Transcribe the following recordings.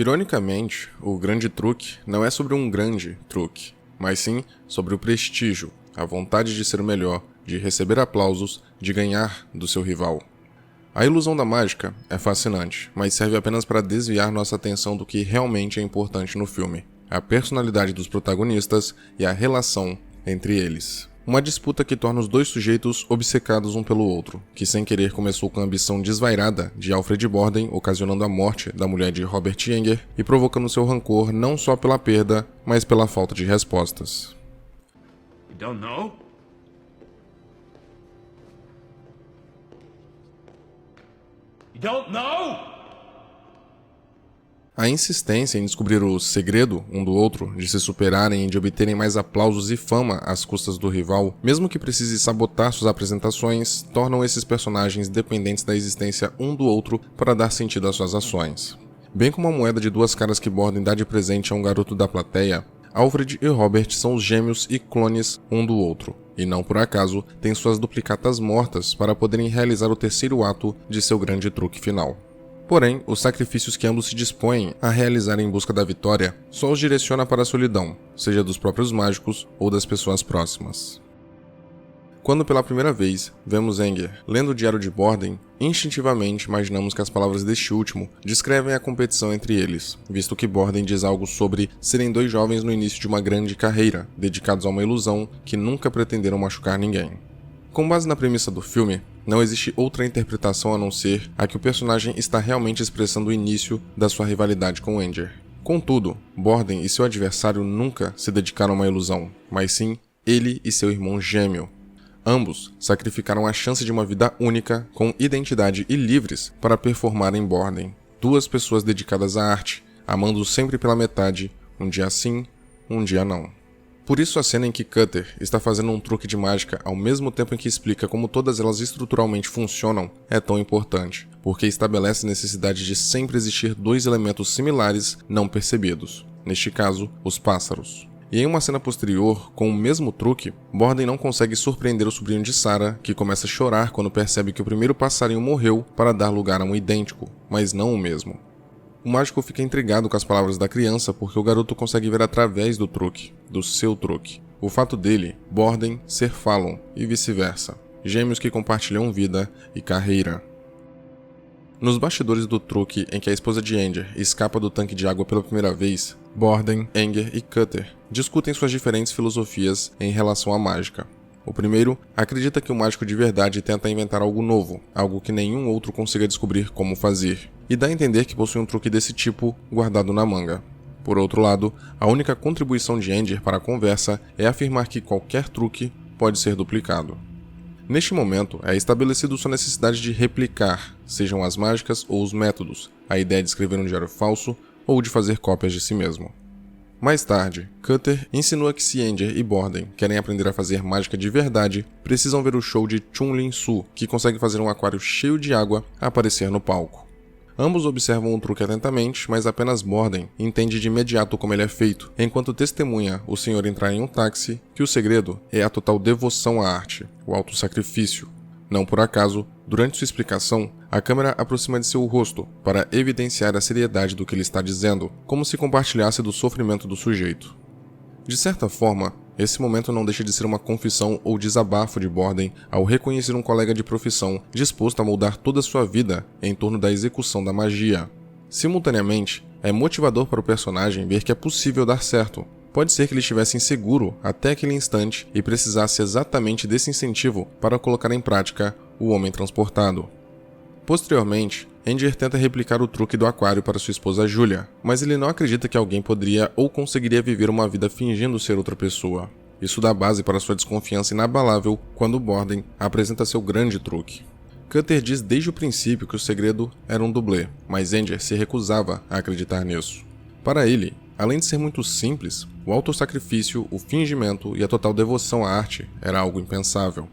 Ironicamente, o grande truque não é sobre um grande truque, mas sim sobre o prestígio, a vontade de ser o melhor, de receber aplausos, de ganhar do seu rival. A ilusão da mágica é fascinante, mas serve apenas para desviar nossa atenção do que realmente é importante no filme: a personalidade dos protagonistas e a relação entre eles. Uma disputa que torna os dois sujeitos obcecados um pelo outro, que sem querer começou com a ambição desvairada de Alfred Borden, ocasionando a morte da mulher de Robert Enger e provocando seu rancor não só pela perda, mas pela falta de respostas. You don't know? You don't know? A insistência em descobrir o segredo um do outro, de se superarem e de obterem mais aplausos e fama às custas do rival, mesmo que precise sabotar suas apresentações, tornam esses personagens dependentes da existência um do outro para dar sentido às suas ações. Bem como a moeda de duas caras que Borden dá de presente a um garoto da plateia, Alfred e Robert são os gêmeos e clones um do outro, e não por acaso têm suas duplicatas mortas para poderem realizar o terceiro ato de seu grande truque final. Porém, os sacrifícios que ambos se dispõem a realizar em busca da vitória só os direciona para a solidão, seja dos próprios mágicos ou das pessoas próximas. Quando pela primeira vez vemos Enger lendo o diário de Borden, instintivamente imaginamos que as palavras deste último descrevem a competição entre eles, visto que Borden diz algo sobre serem dois jovens no início de uma grande carreira, dedicados a uma ilusão que nunca pretenderam machucar ninguém. Com base na premissa do filme, não existe outra interpretação a não ser a que o personagem está realmente expressando o início da sua rivalidade com Enger. Contudo, Borden e seu adversário nunca se dedicaram a uma ilusão, mas sim ele e seu irmão gêmeo. Ambos sacrificaram a chance de uma vida única, com identidade e livres para performar em Borden. Duas pessoas dedicadas à arte, amando sempre pela metade, um dia sim, um dia não. Por isso a cena em que Cutter está fazendo um truque de mágica ao mesmo tempo em que explica como todas elas estruturalmente funcionam é tão importante, porque estabelece a necessidade de sempre existir dois elementos similares não percebidos, neste caso, os pássaros. E em uma cena posterior, com o mesmo truque, Borden não consegue surpreender o sobrinho de Sarah, que começa a chorar quando percebe que o primeiro passarinho morreu para dar lugar a um idêntico, mas não o mesmo. O mágico fica intrigado com as palavras da criança porque o garoto consegue ver através do truque, do seu truque. O fato dele, Borden, ser Fallon e vice-versa. Gêmeos que compartilham vida e carreira. Nos bastidores do truque em que a esposa de Enger escapa do tanque de água pela primeira vez, Borden, Enger e Cutter discutem suas diferentes filosofias em relação à mágica. O primeiro acredita que o mágico de verdade tenta inventar algo novo, algo que nenhum outro consiga descobrir como fazer, e dá a entender que possui um truque desse tipo guardado na manga. Por outro lado, a única contribuição de Enger para a conversa é afirmar que qualquer truque pode ser duplicado. Neste momento, é estabelecido sua necessidade de replicar, sejam as mágicas ou os métodos, a ideia de escrever um diário falso ou de fazer cópias de si mesmo. Mais tarde, Cutter insinua que se Enger e Borden querem aprender a fazer mágica de verdade, precisam ver o show de Chun-Lin-Su, que consegue fazer um aquário cheio de água aparecer no palco. Ambos observam o truque atentamente, mas apenas Borden entende de imediato como ele é feito, enquanto testemunha o senhor entrar em um táxi, que o segredo é a total devoção à arte, o autossacrifício. Não por acaso, durante sua explicação, a câmera aproxima de seu rosto para evidenciar a seriedade do que ele está dizendo, como se compartilhasse do sofrimento do sujeito. De certa forma, esse momento não deixa de ser uma confissão ou desabafo de Borden ao reconhecer um colega de profissão disposto a moldar toda sua vida em torno da execução da magia. Simultaneamente, é motivador para o personagem ver que é possível dar certo. Pode ser que ele estivesse inseguro até aquele instante e precisasse exatamente desse incentivo para colocar em prática o homem transportado. Posteriormente, Enger tenta replicar o truque do aquário para sua esposa Julia, mas ele não acredita que alguém poderia ou conseguiria viver uma vida fingindo ser outra pessoa. Isso dá base para sua desconfiança inabalável quando Borden apresenta seu grande truque. Cutter diz desde o princípio que o segredo era um dublê, mas Enger se recusava a acreditar nisso. Para ele, além de ser muito simples, o autossacrifício, o fingimento e a total devoção à arte era algo impensável.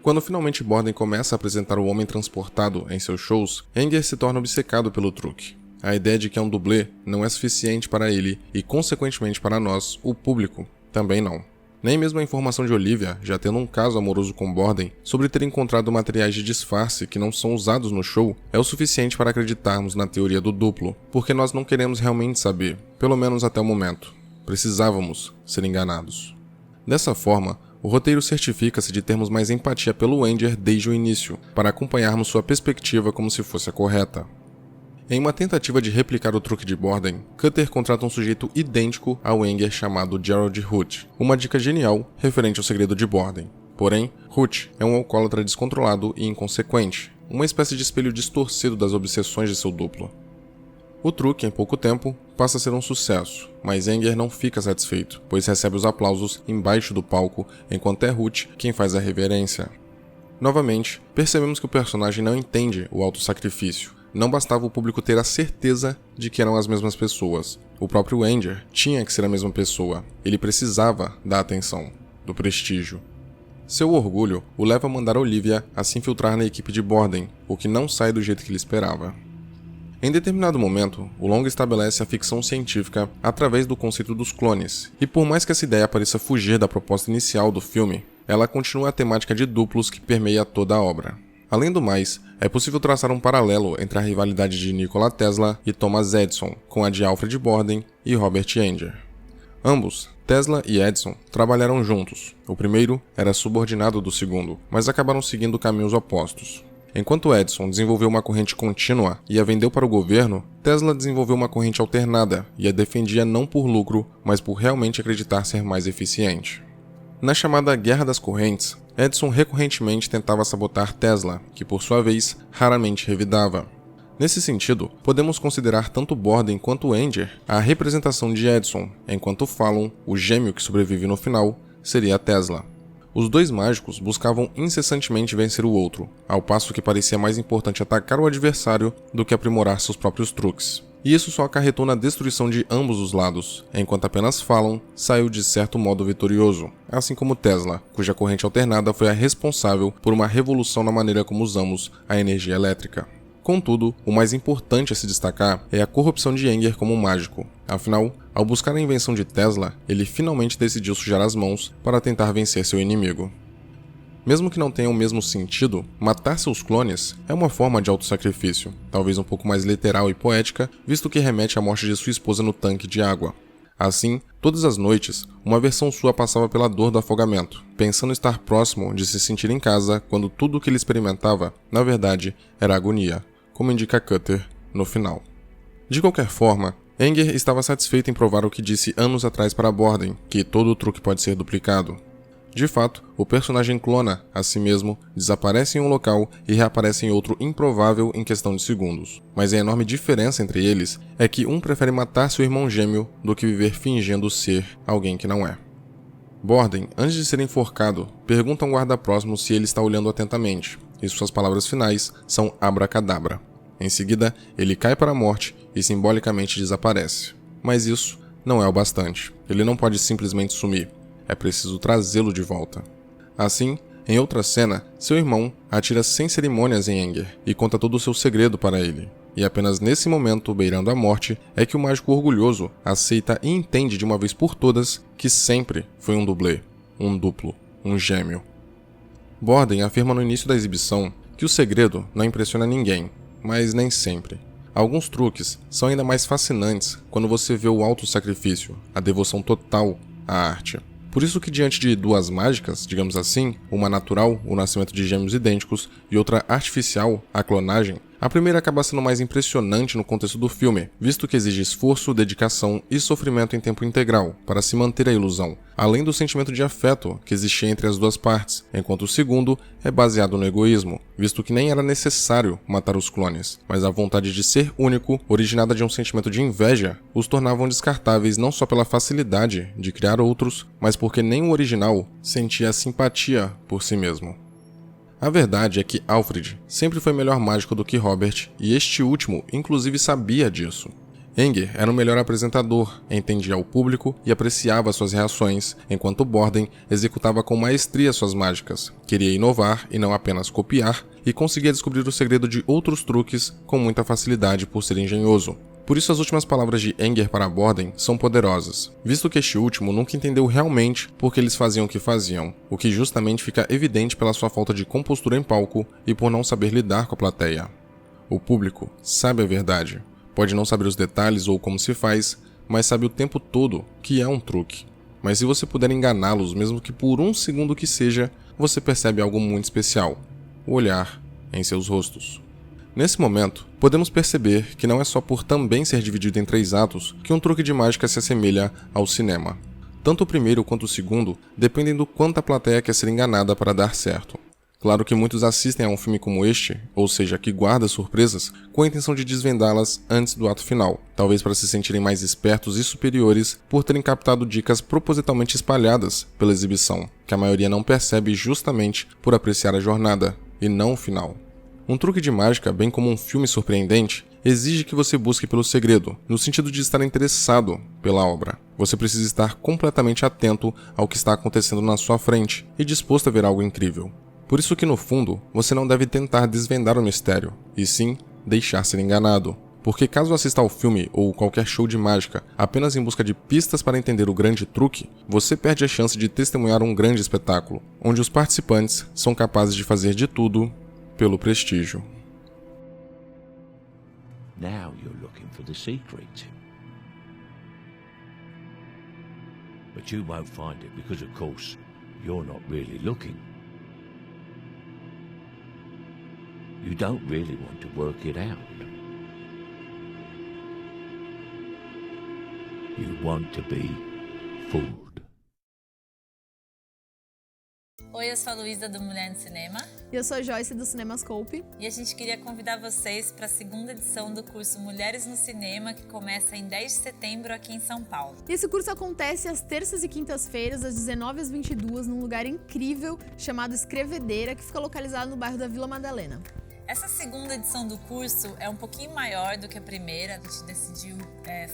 Quando finalmente Borden começa a apresentar o homem transportado em seus shows, Enger se torna obcecado pelo truque. A ideia de que é um dublê não é suficiente para ele e, consequentemente para nós, o público, também não. Nem mesmo a informação de Olivia, já tendo um caso amoroso com Borden, sobre ter encontrado materiais de disfarce que não são usados no show, é o suficiente para acreditarmos na teoria do duplo, porque nós não queremos realmente saber, pelo menos até o momento. Precisávamos ser enganados. Dessa forma, o roteiro certifica-se de termos mais empatia pelo Anger desde o início, para acompanharmos sua perspectiva como se fosse a correta. Em uma tentativa de replicar o truque de Borden, Cutter contrata um sujeito idêntico ao Anger chamado Gerald Hoot, uma dica genial referente ao segredo de Borden. Porém, Hoot é um alcoólatra descontrolado e inconsequente, uma espécie de espelho distorcido das obsessões de seu duplo. O truque, em pouco tempo, passa a ser um sucesso, mas Anger não fica satisfeito, pois recebe os aplausos embaixo do palco, enquanto é Hoot quem faz a reverência. Novamente, percebemos que o personagem não entende o autossacrifício. Não bastava o público ter a certeza de que eram as mesmas pessoas. O próprio Anger tinha que ser a mesma pessoa. Ele precisava da atenção, do prestígio. Seu orgulho o leva a mandar Olivia a se infiltrar na equipe de Borden, o que não sai do jeito que ele esperava. Em determinado momento, o longa estabelece a ficção científica através do conceito dos clones, e por mais que essa ideia pareça fugir da proposta inicial do filme, ela continua a temática de duplos que permeia toda a obra. Além do mais, é possível traçar um paralelo entre a rivalidade de Nikola Tesla e Thomas Edison, com a de Alfred Borden e Robert Anger. Ambos, Tesla e Edison, trabalharam juntos. O primeiro era subordinado do segundo, mas acabaram seguindo caminhos opostos. Enquanto Edison desenvolveu uma corrente contínua e a vendeu para o governo, Tesla desenvolveu uma corrente alternada e a defendia não por lucro, mas por realmente acreditar ser mais eficiente. Na chamada Guerra das Correntes, Edison recorrentemente tentava sabotar Tesla, que por sua vez, raramente revidava. Nesse sentido, podemos considerar tanto Borden quanto Anger a representação de Edison, enquanto Fallon, o gêmeo que sobrevive no final, seria a Tesla. Os dois mágicos buscavam incessantemente vencer o outro, ao passo que parecia mais importante atacar o adversário do que aprimorar seus próprios truques. E isso só acarretou na destruição de ambos os lados, enquanto apenas Fallon saiu de certo modo vitorioso, assim como Tesla, cuja corrente alternada foi a responsável por uma revolução na maneira como usamos a energia elétrica. Contudo, o mais importante a se destacar é a corrupção de Anger como mágico. Afinal, ao buscar a invenção de Tesla, ele finalmente decidiu sujar as mãos para tentar vencer seu inimigo. Mesmo que não tenha o mesmo sentido, matar seus clones é uma forma de autossacrifício, talvez um pouco mais literal e poética, visto que remete à morte de sua esposa no tanque de água. Assim, todas as noites, uma versão sua passava pela dor do afogamento, pensando estar próximo de se sentir em casa quando tudo o que ele experimentava, na verdade, era agonia, como indica Cutter no final. De qualquer forma, Anger estava satisfeito em provar o que disse anos atrás para Borden, que todo o truque pode ser duplicado. De fato, o personagem clona a si mesmo, desaparece em um local e reaparece em outro improvável em questão de segundos. Mas a enorme diferença entre eles é que um prefere matar seu irmão gêmeo do que viver fingindo ser alguém que não é. Borden, antes de ser enforcado, pergunta a um guarda próximo se ele está olhando atentamente, e suas palavras finais são abracadabra. Em seguida, ele cai para a morte e simbolicamente desaparece. Mas isso não é o bastante. Ele não pode simplesmente sumir. É preciso trazê-lo de volta. Assim, em outra cena, seu irmão atira sem cerimônias em Anger e conta todo o seu segredo para ele. E apenas nesse momento, beirando a morte, é que o mágico orgulhoso aceita e entende de uma vez por todas que sempre foi um dublê, um duplo, um gêmeo. Borden afirma no início da exibição que o segredo não impressiona ninguém, mas nem sempre. Alguns truques são ainda mais fascinantes quando você vê o autossacrifício, a devoção total à arte. Por isso que diante de duas mágicas, digamos assim, uma natural, o nascimento de gêmeos idênticos, e outra artificial, a clonagem, a primeira acaba sendo mais impressionante no contexto do filme, visto que exige esforço, dedicação e sofrimento em tempo integral para se manter a ilusão, além do sentimento de afeto que existia entre as duas partes, enquanto o segundo é baseado no egoísmo, visto que nem era necessário matar os clones, mas a vontade de ser único, originada de um sentimento de inveja, os tornavam descartáveis não só pela facilidade de criar outros, mas porque nem o original sentia simpatia por si mesmo. A verdade é que Alfred sempre foi melhor mágico do que Robert, e este último inclusive sabia disso. Anger era o melhor apresentador, entendia o público e apreciava suas reações, enquanto Borden executava com maestria suas mágicas, queria inovar e não apenas copiar, e conseguia descobrir o segredo de outros truques com muita facilidade por ser engenhoso. Por isso as últimas palavras de Enger para Borden são poderosas, visto que este último nunca entendeu realmente por que eles faziam o que faziam, o que justamente fica evidente pela sua falta de compostura em palco e por não saber lidar com a plateia. O público sabe a verdade, pode não saber os detalhes ou como se faz, mas sabe o tempo todo que é um truque. Mas se você puder enganá-los, mesmo que por um segundo que seja, você percebe algo muito especial: o olhar em seus rostos. Nesse momento, podemos perceber que não é só por também ser dividido em 3 atos que um truque de mágica se assemelha ao cinema. Tanto o primeiro quanto o segundo dependem do quanto a plateia quer ser enganada para dar certo. Claro que muitos assistem a um filme como este, ou seja, que guarda surpresas, com a intenção de desvendá-las antes do ato final, talvez para se sentirem mais espertos e superiores por terem captado dicas propositalmente espalhadas pela exibição, que a maioria não percebe justamente por apreciar a jornada, e não o final. Um truque de mágica, bem como um filme surpreendente, exige que você busque pelo segredo, no sentido de estar interessado pela obra. Você precisa estar completamente atento ao que está acontecendo na sua frente e disposto a ver algo incrível. Por isso que, no fundo, você não deve tentar desvendar o mistério, e sim deixar ser enganado. Porque caso assista ao filme ou qualquer show de mágica apenas em busca de pistas para entender o grande truque, você perde a chance de testemunhar um grande espetáculo, onde os participantes são capazes de fazer de tudo pelo prestígio. Now you're looking for the secret. But you won't find it because, of course, you're not really looking. You don't really want to work it out. You want to be fooled. Oi, eu sou a Luísa do Mulher no Cinema. E eu sou a Joyce do Cinemascope. E a gente queria convidar vocês para a segunda edição do curso Mulheres no Cinema, que começa em 10 de setembro aqui em São Paulo. E esse curso acontece às terças e quintas-feiras, das 19 às 22, num lugar incrível chamado Escrevedeira, que fica localizado no bairro da Vila Madalena. Essa segunda edição do curso é um pouquinho maior do que a primeira. A gente decidiu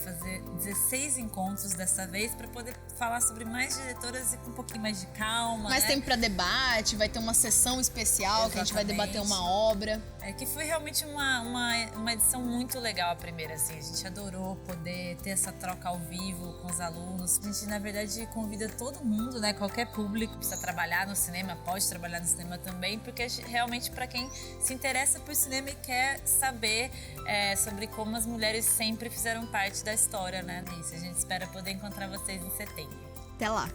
fazer 16 encontros dessa vez para poder falar sobre mais diretoras e com um pouquinho mais de calma. Mais tempo para debate, vai ter uma sessão especial. Exatamente. Que a gente vai debater uma obra. Que foi realmente uma edição muito legal a primeira, assim. A gente adorou poder ter essa troca ao vivo com os alunos. A gente, na verdade, convida todo mundo, né? Qualquer público que precisa trabalhar no cinema, pode trabalhar no cinema também, porque realmente para quem se interessa por cinema e quer saber sobre como as mulheres sempre fizeram parte da história, né? Isso, a gente espera poder encontrar vocês em setembro. Até lá!